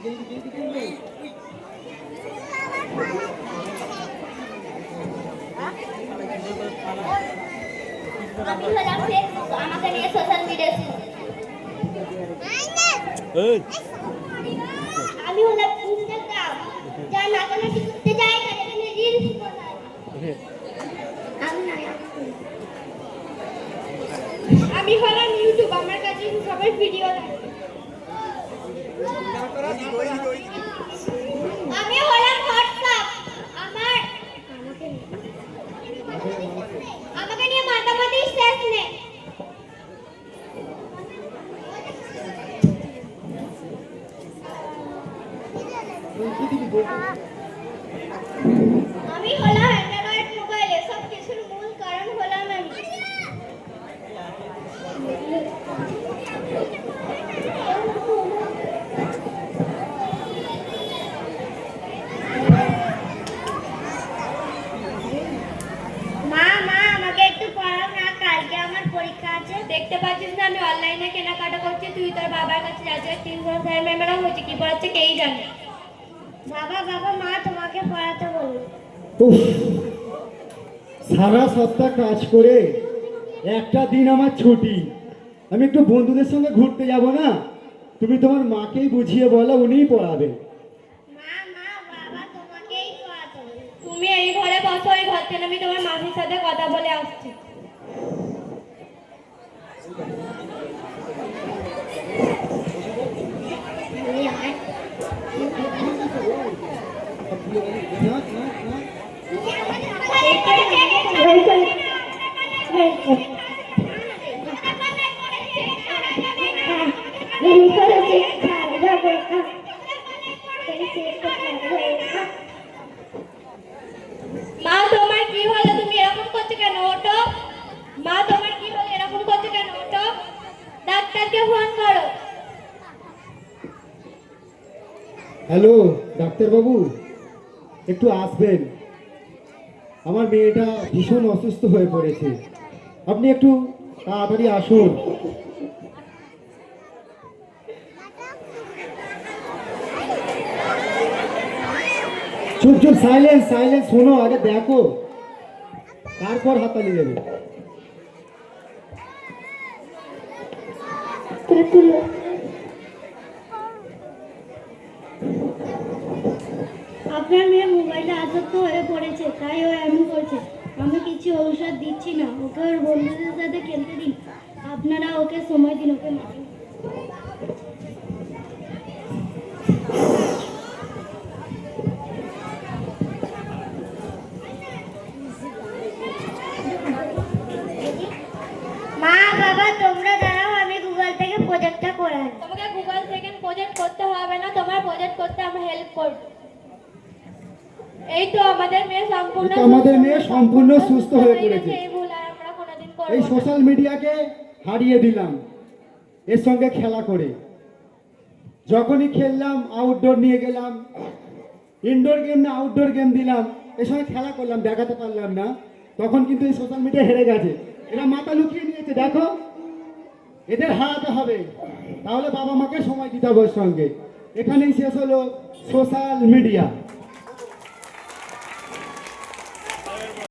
আমি হলাম ফেসবুক, আমাকে নিয়ে সোশ্যাল মিডিয়া। আমি হলাম ইনস্টাগ্রাম, যা নাচানাচি করতে যায় তার এখানে রিলস বানায়। আমি হলাম ইউটিউব, আমার কাছে সবাই ভিডিও লাগে। আমি হলাম হোয়াটসঅ্যাপ, আমাকে নিয়ে মাতামাতি শেষ নেই। আমি হলাম অ্যান্ড্রয়েড মোবাইলে, সব কিছুর মূল কারণ হলাম আমি। দেখতে পাচ্ছিস না আমি অনলাইনে কেনাকাটা করছি, তুই তোর বাবার কাছে যাচ্ছে। 3 স্যার ম্যামেরা হচ্ছে কি পড়াচ্ছে কেই জানে। বাবা মা তোমাকে পড়াতে বলল। সারা সপ্তাহ কাজ করে একটা দিন আমার ছুটি, আমি একটু বন্ধুদের সঙ্গে ঘুরতে যাব না? তুমি তোমার মাকেই বুঝিয়ে বলো, উনিই পড়াবে। বাবা তোমাকেই পড়াতে বলল। তুমি এই ঘরে বসো, এই ঘর থেকে আমি তোমার মাসির সাথে কথা বলে আসছি। মা তোমার কি হলো, তুমি এরকম করছো কেন? ওঠো মা, তোমার কি হলো, এরকম করছো কেন? ওঠো, ডাক্তারকে ফোন করো। হ্যালো ডাক্তারবাবু, একটু আসবেন, আমার মেয়েটা ভীষণ অসুস্থ হয়ে পড়েছে, আপনি একটু তাড়াতাড়ি আসুন। চুপ চুপ, সাইলেন্স সাইলেন্স, শোনো আগে দেখো, তারপর হাতালি দেবে। আপনার মেয়ে মোবাইলে আসক্ত হয়ে পড়েছে, তাই ও এমন করছে। আমি কিছু ঔষধ দিচ্ছি না, ওকে ওর বন্ধুদের সাথে খেলতে দিন। আপনারা ওকে সময় দিন, ওকে মারেন। মা বাবা তোমরা দাঁড়াও, আমি গুগল থেকে প্রজেক্টটা করে আনি। তোমাকে গুগল থেকে প্রজেক্ট করতে হবে না, তোমার প্রজেক্ট করতে আমরা হেল্প করব। এই তো আমাদের মেয়ে সম্পূর্ণ সুস্থ হয়ে পড়েছে। এই সোশ্যাল মিডিয়াকে হারিয়ে দিলাম এর সঙ্গে খেলা করে। যখনই খেললাম আউটডোর নিয়ে গেলাম, ইনডোর গেম না আউটডোর গেম দিলাম, এর সঙ্গে খেলা করলাম, দেখাতে পারলাম না, তখন কিন্তু এই সোশ্যাল মিডিয়া হেরে গেছে। এরা মাথা লুকিয়ে নিয়েছে, দেখো এদের হারাতে হবে, তাহলে বাবা মাকে সময় দিতে হবে ওর সঙ্গে। এখানেই শেষ হলো সোশ্যাল মিডিয়া।